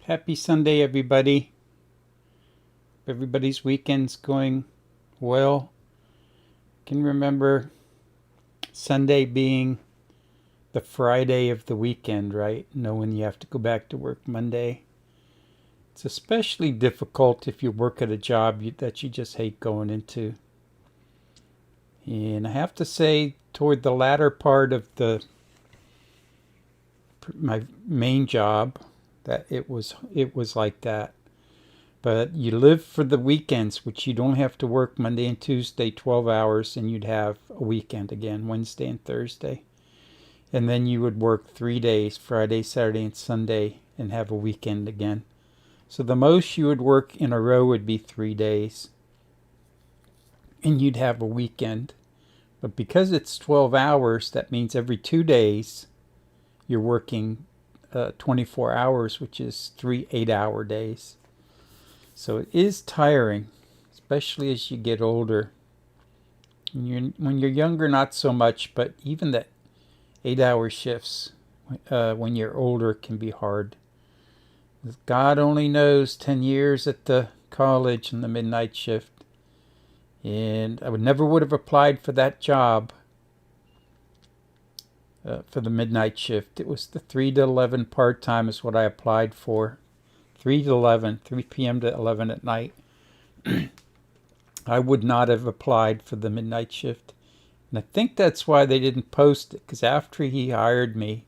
Happy Sunday, everybody. Everybody's weekend's going well. I can remember Sunday being the Friday of the weekend, right? Knowing you have to go back to work Monday. It's especially difficult if you work at a job that you just hate going into. And I have to say, toward the latter part of my main job, that it was like that. But you live for the weekends, which you don't have to work Monday and Tuesday 12 hours, and you'd have a weekend again, Wednesday and Thursday. And then you would work 3 days, Friday, Saturday, and Sunday, and have a weekend again. So the most you would work in a row would be 3 days. And you'd have a weekend. But because it's 12 hours, that means every 2 days you're working 24 hours, which is 3 8-hour days. So it is tiring, especially as you get older. When you're younger, not so much, but even that 8-hour shifts when you're older can be hard. God only knows, 10 years at the college and the midnight shift. And I never would have applied for that job for the midnight shift. It was the 3 to 11 part-time is what I applied for. 3 to 11, 3 p.m. to 11 at night. I would not have applied for the midnight shift. And I think that's why they didn't post it, because after he hired me,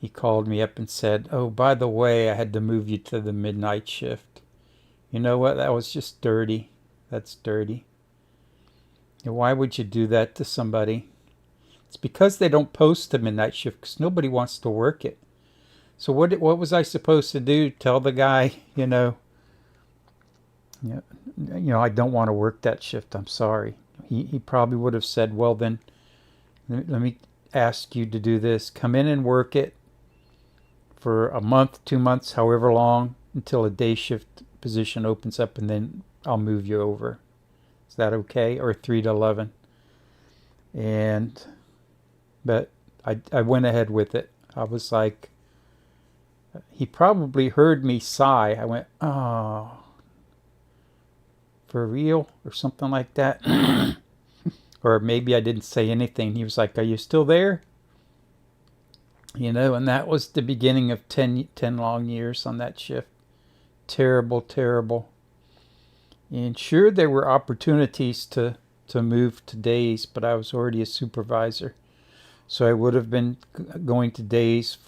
he called me up and said, "Oh, by the way, I had to move you to the midnight shift." You know what? That was just dirty. That's dirty. And why would you do that to somebody? It's because they don't post the midnight shift, because nobody wants to work it. So what was I supposed to do? Tell the guy, I don't want to work that shift. I'm sorry. He probably would have said, well, then let me ask you to do this. Come in and work it for a month, 2 months, however long, until a day shift position opens up, and then I'll move you over. Is that okay? Or 3 to 11. But I went ahead with it. I was like, he probably heard me sigh. I went, "Oh, for real?" or something like that. Or maybe I didn't say anything. He was like, "Are you still there?" And that was the beginning of 10 long years on that shift. Terrible, terrible. And sure, there were opportunities to move to days, but I was already a supervisor. So I would have been going to days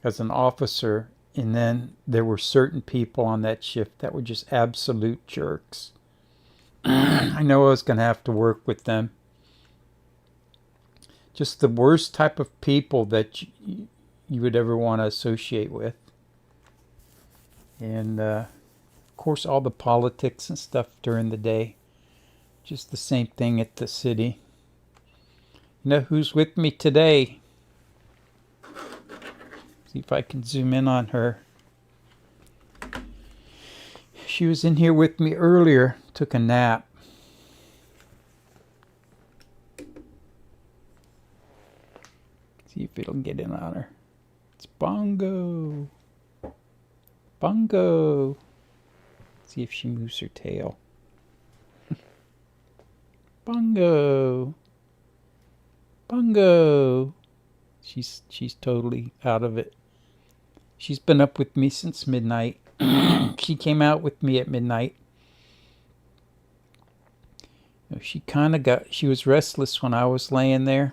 as an officer, and then there were certain people on that shift that were just absolute jerks. I know I was going to have to work with them. Just the worst type of people that you would ever want to associate with. And of course, all the politics and stuff during the day. Just the same thing at the city. You know who's with me today? See if I can zoom in on her. She was in here with me earlier, took a nap. See if it'll get in on her. It's Bongo. Bongo. See if she moves her tail. Bongo. Bongo. She's totally out of it. She's been up with me since midnight. She came out with me at midnight. She was restless when I was laying there.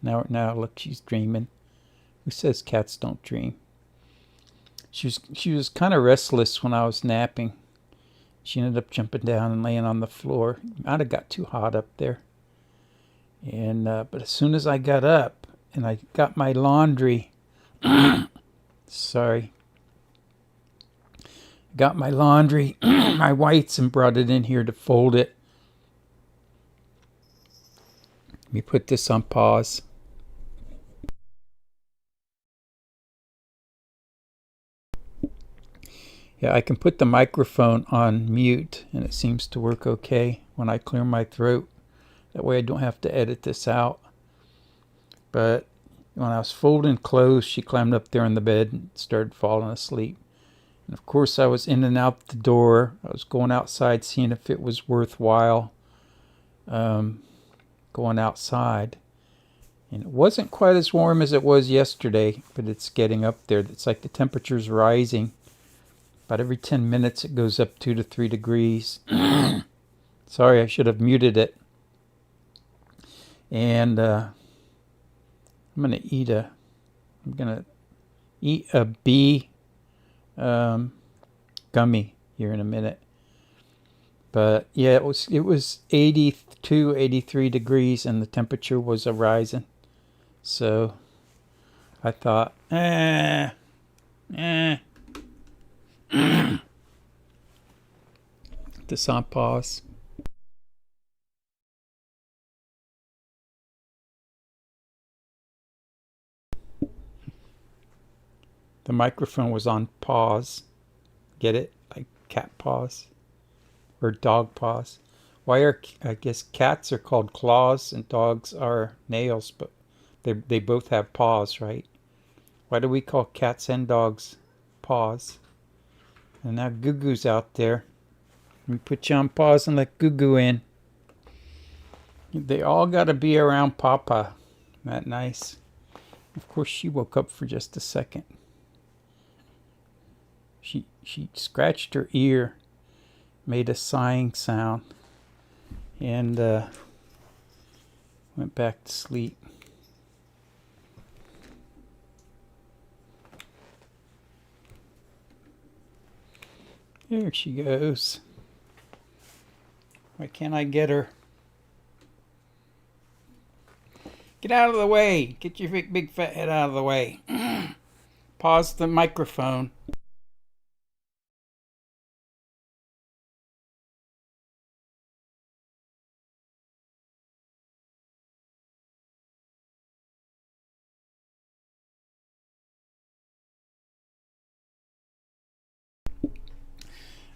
Now look, she's dreaming. Who says cats don't dream? She was kind of restless when I was napping. She ended up jumping down and laying on the floor. Might have got too hot up there. And but as soon as I got up and I got my laundry, sorry, got my laundry, my whites, and brought it in here to fold it. Let me put this on pause. Yeah, I can put the microphone on mute, and it seems to work okay when I clear my throat. That way I don't have to edit this out. But When I was folding clothes, she climbed up there on the bed and started falling asleep. And of course, I was in and out the door. I was going outside, seeing if it was worthwhile going outside. And it wasn't quite as warm as it was yesterday, but it's getting up there. It's like the temperature's rising. About every 10 minutes, it goes up 2 to 3 degrees. Sorry, I should have muted it. And I'm gonna eat a bee gummy here in a minute. But yeah, it was 82, 83 degrees, and the temperature was rising. So I thought, this on pause. The microphone was on pause. Get it? Like cat paws or dog paws. Why are, I guess cats are called claws and dogs are nails, but they both have paws, right? Why do we call cats and dogs paws? And now GooGoo's out there. Let me put you on pause and let GooGoo in. They all got to be around Papa. Isn't that nice? Of course, she woke up for just a second. She scratched her ear, made a sighing sound, and went back to sleep. There she goes. Why can't I get her? Get out of the way. Get your big fat head out of the way. Pause the microphone.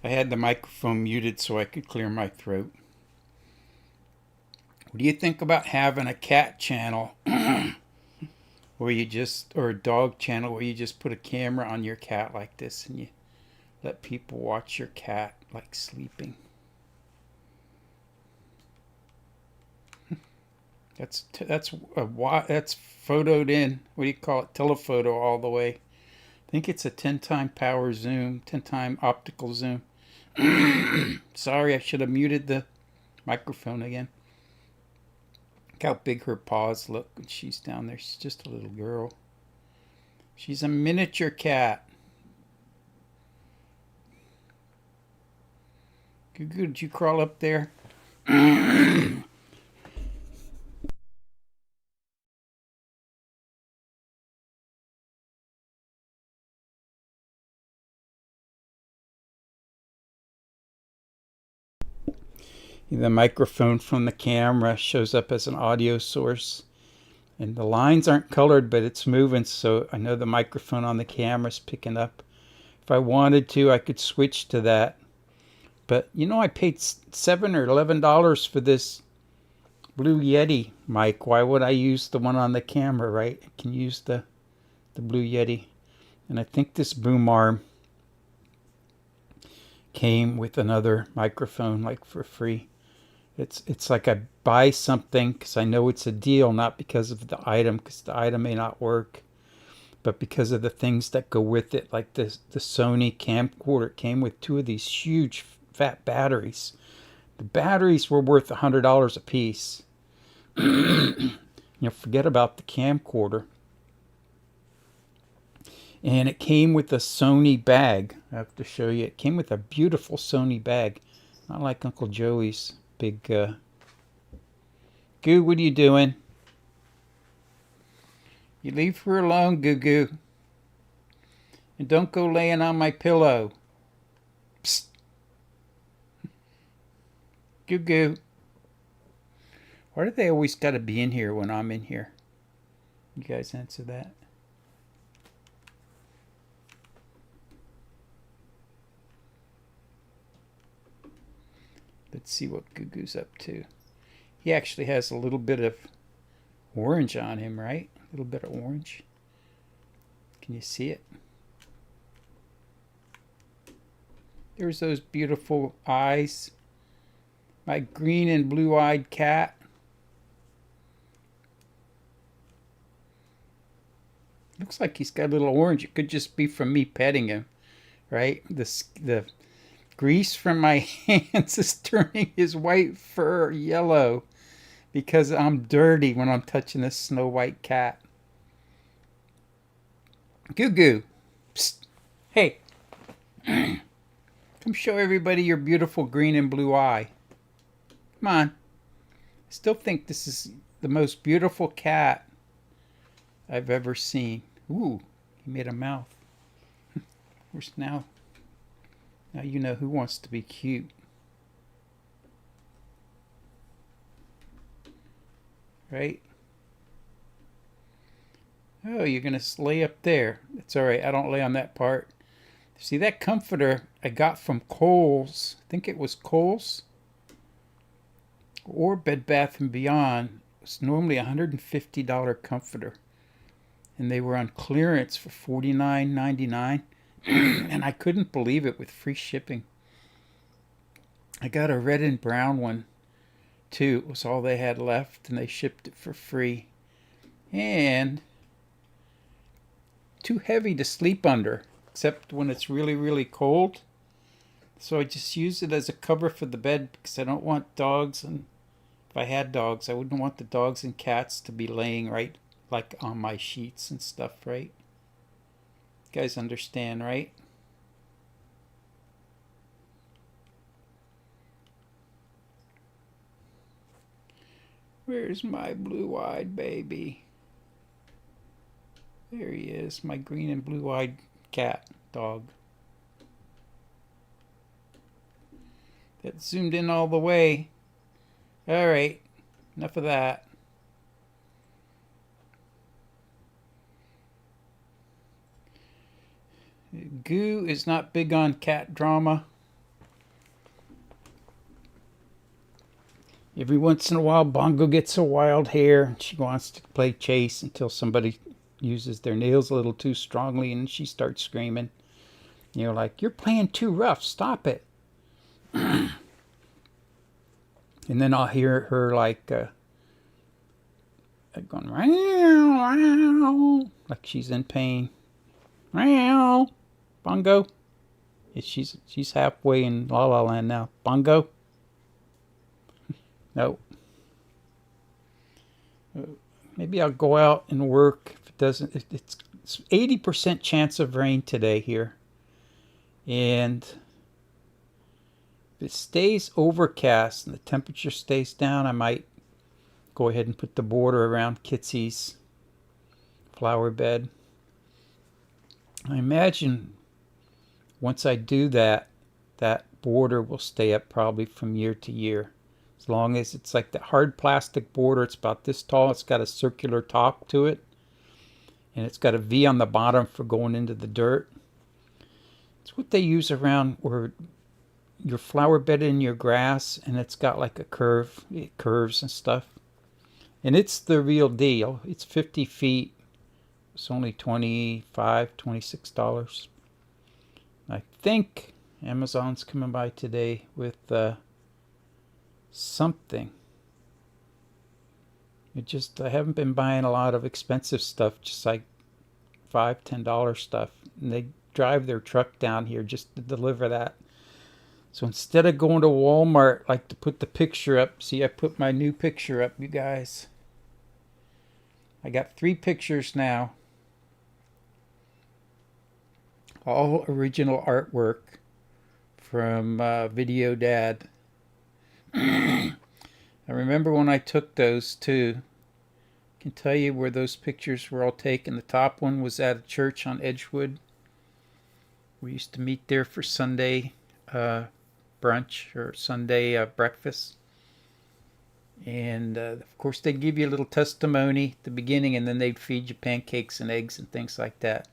I had the microphone muted so I could clear my throat. What do you think about having a cat channel where you just, or a dog channel where you just put a camera on your cat like this and you let people watch your cat like sleeping? That's photoed in. What do you call it? Telephoto all the way. I think it's a 10-time power zoom, 10-time optical zoom. Sorry, I should have muted the microphone again. Look how big her paws look when she's down there. She's just a little girl. She's a miniature cat. GooGoo, did you crawl up there? The microphone from the camera shows up as an audio source, and the lines aren't colored, but it's moving, so I know the microphone on the camera is picking up. If I wanted to, I could switch to that. But you know, I paid $7 or $11 for this Blue Yeti mic. Why would I use the one on the camera, right? I can use the Blue Yeti. And I think this boom arm came with another microphone, like for free. It's like I buy something because I know it's a deal, not because of the item, because the item may not work, but because of the things that go with it, like the Sony camcorder. It came with 2 of these huge fat batteries. The batteries were worth $100 a piece. Forget about the camcorder. And it came with a Sony bag. I have to show you. It came with a beautiful Sony bag, not like Uncle Joey's big Goo, what are you doing? You leave her alone, GooGoo. And don't go laying on my pillow. Psst. GooGoo. Why do they always gotta be in here when I'm in here? You guys answer that. Let's see what GooGoo's up to. He actually has a little bit of orange on him, right? A little bit of orange. Can you see it? There's those beautiful eyes. My green and blue-eyed cat. Looks like he's got a little orange. It could just be from me petting him, right? The grease from my hands is turning his white fur yellow because I'm dirty when I'm touching this snow white cat. GooGoo. Psst. Hey. Come show everybody your beautiful green and blue eye. Come on. I still think this is the most beautiful cat I've ever seen. Ooh, he made a mouth. Where's now? Now you know who wants to be cute. Right? Oh, you're going to lay up there. That's all right. I don't lay on that part. See, that comforter I got from Kohl's. I think it was Kohl's or Bed Bath & Beyond. It's normally a $150 comforter. And they were on clearance for $49.99. And I couldn't believe it with free shipping. I got a red and brown one too. It was all they had left and they shipped it for free. And too heavy to sleep under, except when it's really, really cold. So I just use it as a cover for the bed because I don't want dogs, and if I had dogs, I wouldn't want the dogs and cats to be laying right like on my sheets and stuff, right? You guys understand, right? Where's my blue-eyed baby? There he is, my green and blue-eyed cat dog. That zoomed in all the way. All right, enough of that. Goo is not big on cat drama. Every once in a while, Bongo gets a wild hair. She wants to play chase until somebody uses their nails a little too strongly, and she starts screaming. You know, like, you're playing too rough. Stop it. And then I'll hear her like going, meow, meow, like she's in pain. Meow. Bongo. She's halfway in La La Land now. Bongo. Nope. Maybe I'll go out and work. If it doesn't, it's 80% chance of rain today here. And if it stays overcast and the temperature stays down, I might go ahead and put the border around Kitsy's flower bed. I imagine once I do that, that border will stay up probably from year to year. As long as it's like that hard plastic border, it's about this tall. It's got a circular top to it. And it's got a V on the bottom for going into the dirt. It's what they use around where your flower bed in your grass, and it's got like a curve. It curves and stuff. And it's the real deal. It's 50 feet. It's only $25, $26. I think Amazon's coming by today with something. I haven't been buying a lot of expensive stuff, just like $5, $10 stuff. And they drive their truck down here just to deliver that. So instead of going to Walmart, like to put the picture up, see, I put my new picture up, you guys. I got 3 pictures now. All original artwork from Video Dad. I remember when I took those too. I can tell you where those pictures were all taken. The top one was at a church on Edgewood. We used to meet there for Sunday brunch or Sunday breakfast. And of course they'd give you a little testimony at the beginning, and then they'd feed you pancakes and eggs and things like that.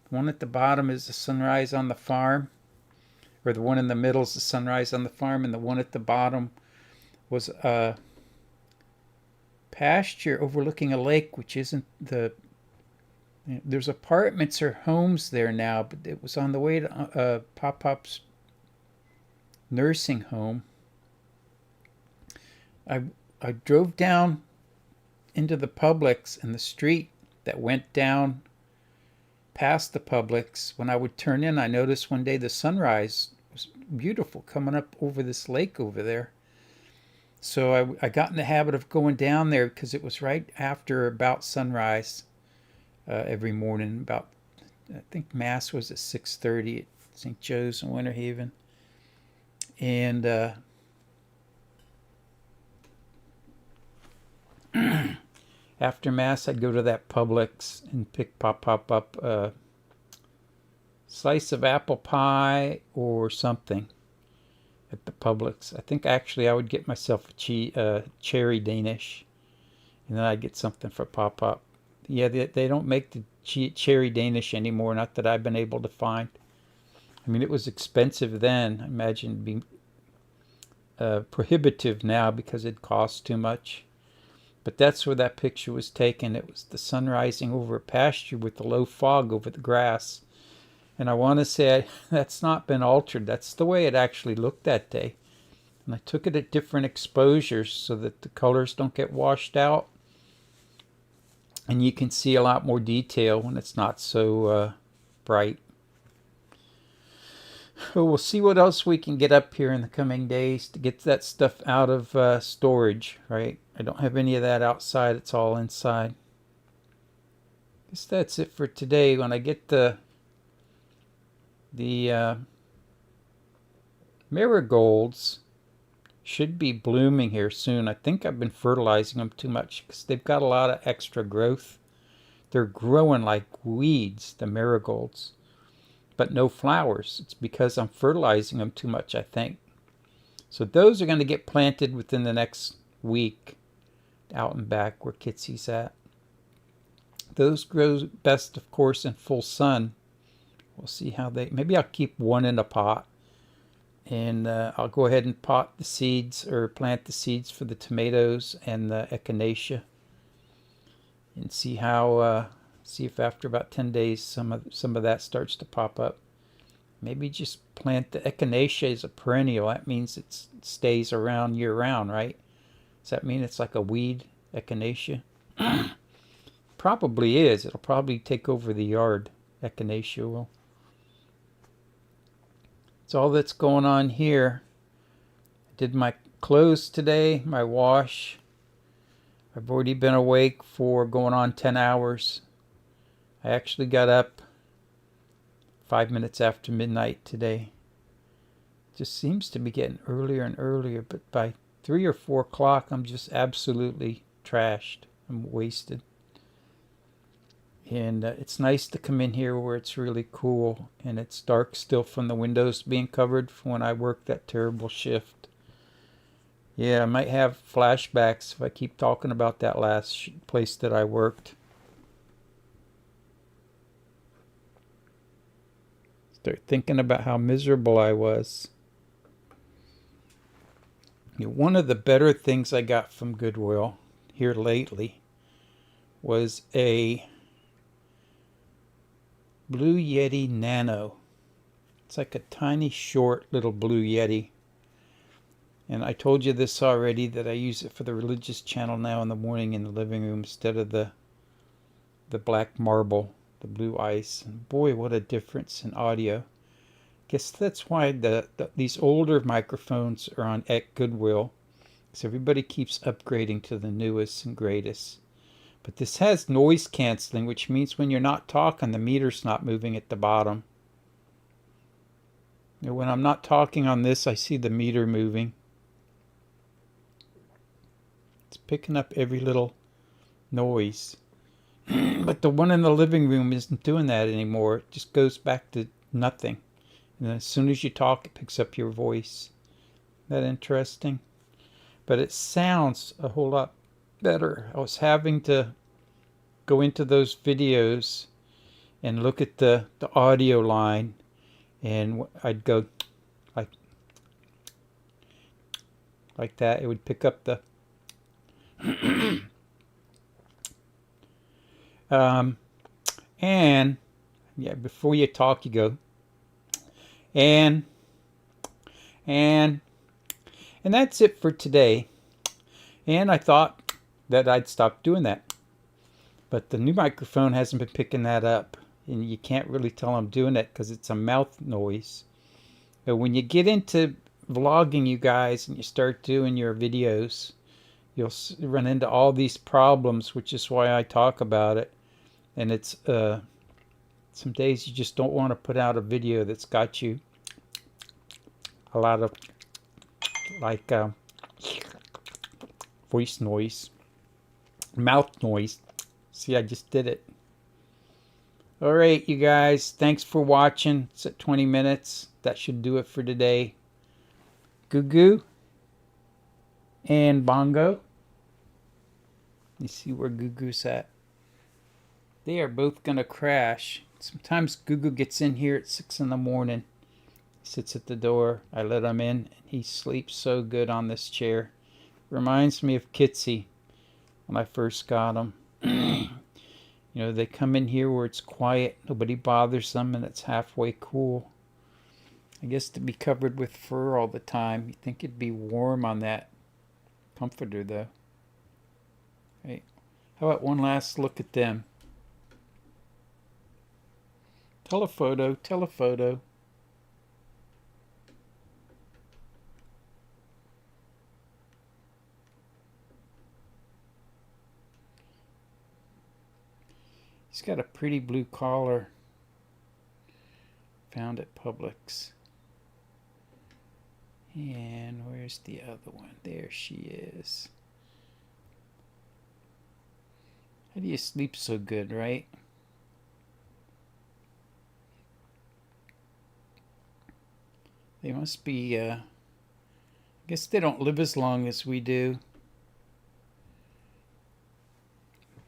The one at the bottom is the sunrise on the farm, or the one in the middle is the sunrise on the farm, and the one at the bottom was pasture overlooking a lake, which isn't the... There's apartments or homes there now, but it was on the way to Pop-Pop's nursing home. I drove down into the Publix, and the street that went down past the Publix, when I would turn in, I noticed one day the sunrise was beautiful coming up over this lake over there. So I got in the habit of going down there because it was right after about sunrise every morning. About, I think Mass was at 6:30 at St. Joe's in Winter Haven. And after Mass, I'd go to that Publix and pick Pop up a slice of apple pie or something at the Publix. I think actually I would get myself a cherry Danish, and then I'd get something for Pop. Yeah, they don't make the cherry Danish anymore, not that I've been able to find. I mean, it was expensive then. I imagine it'd be prohibitive now because it costs too much. But that's where that picture was taken. It was the sun rising over a pasture with the low fog over the grass. And I want to say that's not been altered. That's the way it actually looked that day. And I took it at different exposures so that the colors don't get washed out. And you can see a lot more detail when it's not so bright. So we'll see what else we can get up here in the coming days to get that stuff out of storage, right? I don't have any of that outside. It's all inside. Guess that's it for today. When I get the marigolds, should be blooming here soon. I think I've been fertilizing them too much because they've got a lot of extra growth. They're growing like weeds, the marigolds, but no flowers. It's because I'm fertilizing them too much, I think. So those are going to get planted within the next week out and back where Kitsy's at. Those grow best, of course, in full sun. We'll see how they... Maybe I'll keep one in a pot. And I'll go ahead and pot the seeds or plant the seeds for the tomatoes and the echinacea. And see how... see if after about 10 days some of that starts to pop up. Maybe just plant the echinacea as a perennial. That means it stays around year round, right? Does that mean it's like a weed, echinacea? Probably is. It'll probably take over the yard. Echinacea will. That's all that's going on here. I did my clothes today, my wash. I've already been awake for going on 10 hours. I actually got up 5 minutes after midnight today. Just seems to be getting earlier and earlier, but by 3 or 4 o'clock I'm just absolutely trashed. I'm wasted. And it's nice to come in here where it's really cool and it's dark still from the windows being covered from when I worked that terrible shift. Yeah, I might have flashbacks if I keep talking about that last place that I worked. Start thinking about how miserable I was. You know, one of the better things I got from Goodwill here lately was a Blue Yeti Nano. It's like a tiny short little Blue Yeti. And I told you this already, that I use it for the religious channel now in the morning in the living room instead of the black marble, the blue ice. And boy, what a difference in audio. Guess that's why these older microphones are on at Goodwill, because everybody keeps upgrading to the newest and greatest. But this has noise canceling, which means when you're not talking, the meter's not moving at the bottom. You know, when I'm not talking on this, I see the meter moving. It's picking up every little noise. But the one in the living room isn't doing that anymore. It just goes back to nothing. And as soon as you talk, it picks up your voice. Isn't that interesting? But it sounds a whole lot better. I was having to go into those videos and look at the audio line, and I'd go like that. It would pick up the And yeah, before you talk, you go and and that's it for today. And I thought that I'd stop doing that, but the new microphone hasn't been picking that up, and you can't really tell I'm doing it because it's a mouth noise. But when you get into vlogging, you guys, and you start doing your videos, you'll run into all these problems, which is why I talk about it. And it's some days you just don't want to put out a video that's got you a lot of like voice noise, mouth noise. See, I just did it. All right, you guys, thanks for watching. It's at 20 minutes. That should do it for today. GooGoo and Bongo. You see where GooGoo's at? They are both going to crash. Sometimes GooGoo gets in here at 6 in the morning. He sits at the door. I let him in, and he sleeps so good on this chair. Reminds me of Kitsy when I first got him. You know, they come in here where it's quiet, nobody bothers them, and it's halfway cool. I guess to be covered with fur all the time, you'd think it'd be warm on that comforter, though. Right. How about one last look at them? Telephoto, telephoto. He's got a pretty blue collar. Found at Publix. And where's the other one? There she is. How do you sleep so good, right? They must be, I guess they don't live as long as we do.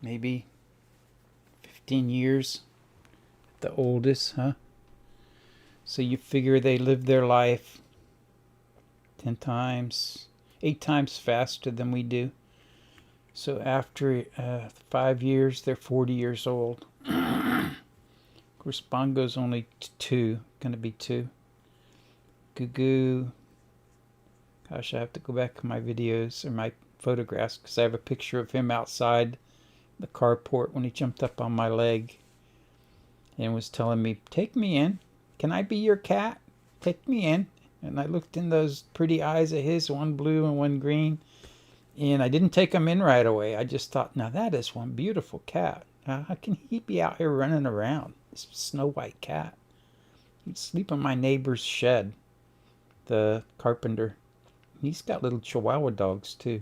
Maybe 15 years at the oldest, huh? So you figure they live their life 10 times, 8 times faster than we do. So after 5 years, they're 40 years old. Of course, Bongo's only 2, gonna be 2. GooGoo. Gosh, I have to go back to my videos or my photographs because I have a picture of him outside the carport when he jumped up on my leg and was telling me, "Take me in. Can I be your cat? Take me in." And I looked in those pretty eyes of his, one blue and one green, and I didn't take him in right away. I just thought, now that is one beautiful cat. How can he be out here running around? This Snow White cat. He'd sleep in my neighbor's shed, the carpenter. He's got little Chihuahua dogs too.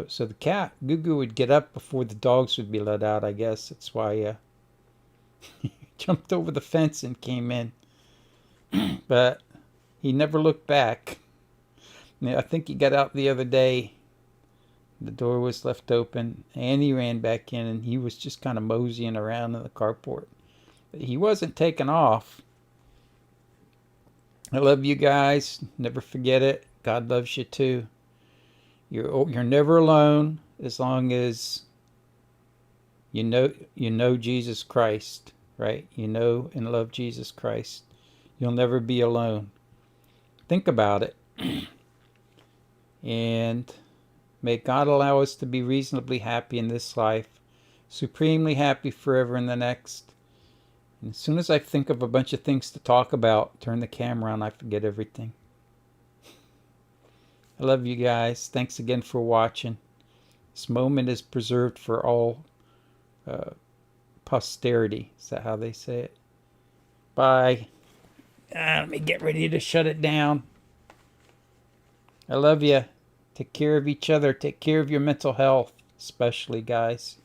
So the cat, GooGoo, would get up before the dogs would be let out, I guess. That's why he jumped over the fence and came in. But he never looked back. I think he got out the other day. The door was left open, and he ran back in, and he was just kind of moseying around in the carport. He wasn't taking off. I love you guys. Never forget it. God loves you too. You're never alone as long as you know Jesus Christ, right? You know and love Jesus Christ. You'll never be alone. Think about it. And may God allow us to be reasonably happy in this life, supremely happy forever in the next. And as soon as I think of a bunch of things to talk about, turn the camera on, I forget everything. I love you guys. Thanks again for watching. This moment is preserved for all posterity. Is that how they say it? Bye. Let me get ready to shut it down. I love you. Take care of each other. Take care of your mental health, especially, guys.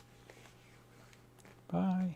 Bye.